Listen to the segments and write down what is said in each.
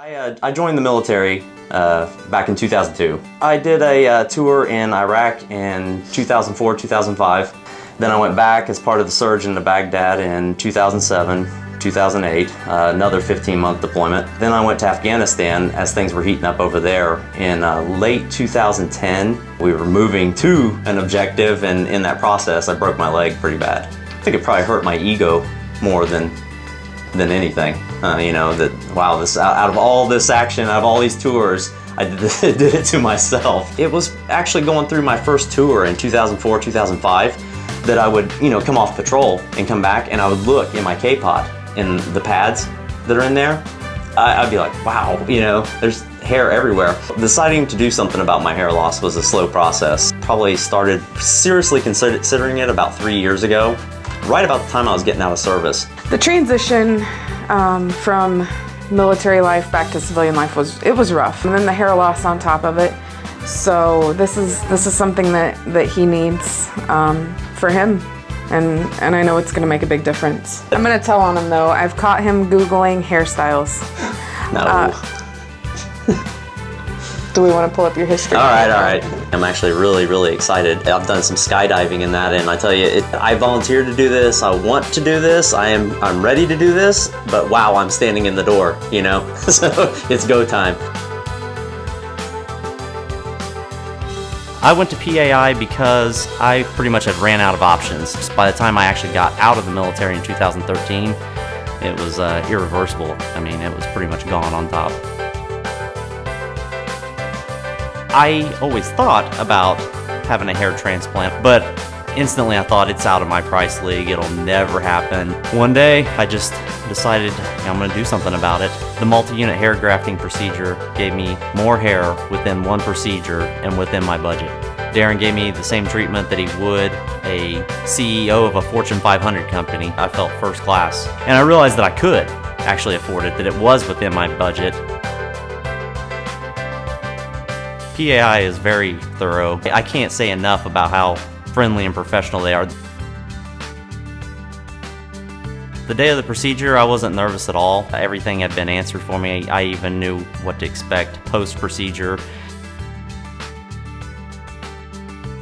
I joined the military back in 2002. I did a tour in Iraq in 2004, 2005. Then I went back as part of the surge into Baghdad in 2007, 2008, another 15-month deployment. Then I went to Afghanistan as things were heating up over there. In late 2010, we were moving to an objective, and in that process, I broke my leg pretty bad. I think it probably hurt my ego more than anything. You know, that wow, this out of all this action, out of all these tours, I did it to myself. It was actually going through my first tour in 2004, 2005 that I would, you know, come off patrol and come back, and I would look in my K-Pod in the pads that are in there. I'd be like, wow, you know, there's hair everywhere. Deciding to do something about my hair loss was a slow process. Probably started seriously considering it about 3 years ago, right about the time I was getting out of service. The transition from military life back to civilian life was rough, and then the hair loss on top of it. So this is something that he needs for him, and I know it's going to make a big difference. I'm going to tell on him though. I've caught him Googling hairstyles. No. Do we want to pull up your history? All right. I'm actually really excited. I've done some skydiving in that, and I tell you, I volunteered to do this. I want to do this. I'm ready to do this, but wow, I'm standing in the door, you know? So it's go time. I went to PAI because I pretty much had ran out of options. By the time I actually got out of the military in 2013, it was irreversible. I mean, it was pretty much gone on top. I always thought about having a hair transplant, but instantly I thought, it's out of my price league, it'll never happen. One day I just decided I'm going to do something about it. The multi-unit hair grafting procedure gave me more hair within one procedure and within my budget. Darren gave me the same treatment that he would a CEO of a Fortune 500 company. I felt first class, and I realized that I could actually afford it, that it was within my budget. PAI is very thorough. I can't say enough about how friendly and professional they are. The day of the procedure, I wasn't nervous at all. Everything had been answered for me. I even knew what to expect post-procedure.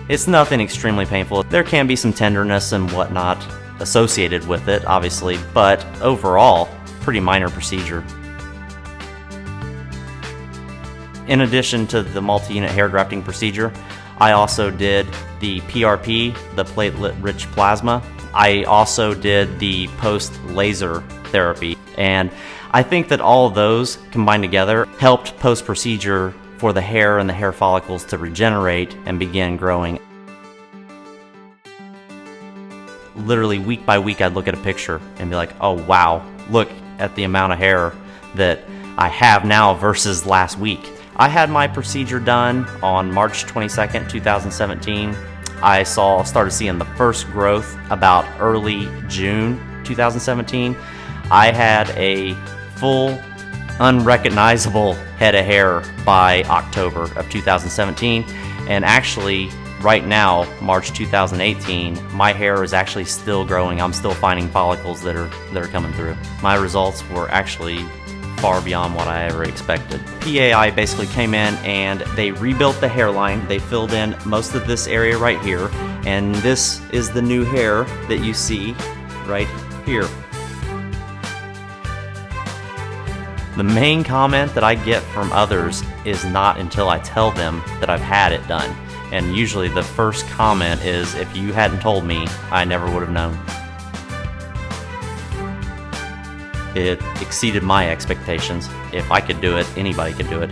It's nothing extremely painful. There can be some tenderness and whatnot associated with it, obviously, but overall, pretty minor procedure. In addition to the multi-unit hair grafting procedure, I also did the PRP, the platelet-rich plasma. I also did the post-laser therapy, and I think that all of those combined together helped post-procedure for the hair and the hair follicles to regenerate and begin growing. Literally week by week, I'd look at a picture and be like, oh wow, look at the amount of hair that I have now versus last week. I had my procedure done on March 22nd, 2017. I started seeing the first growth about early June 2017. I had a full, unrecognizable head of hair by October of 2017. And actually, right now, March 2018, my hair is actually still growing. I'm still finding follicles that are coming through. My results were actually far beyond what I ever expected. PAI basically came in and they rebuilt the hairline. They filled in most of this area right here, and this is the new hair that you see right here. The main comment that I get from others is not until I tell them that I've had it done. And usually the first comment is, if you hadn't told me, I never would have known. It exceeded my expectations. If I could do it, anybody could do it.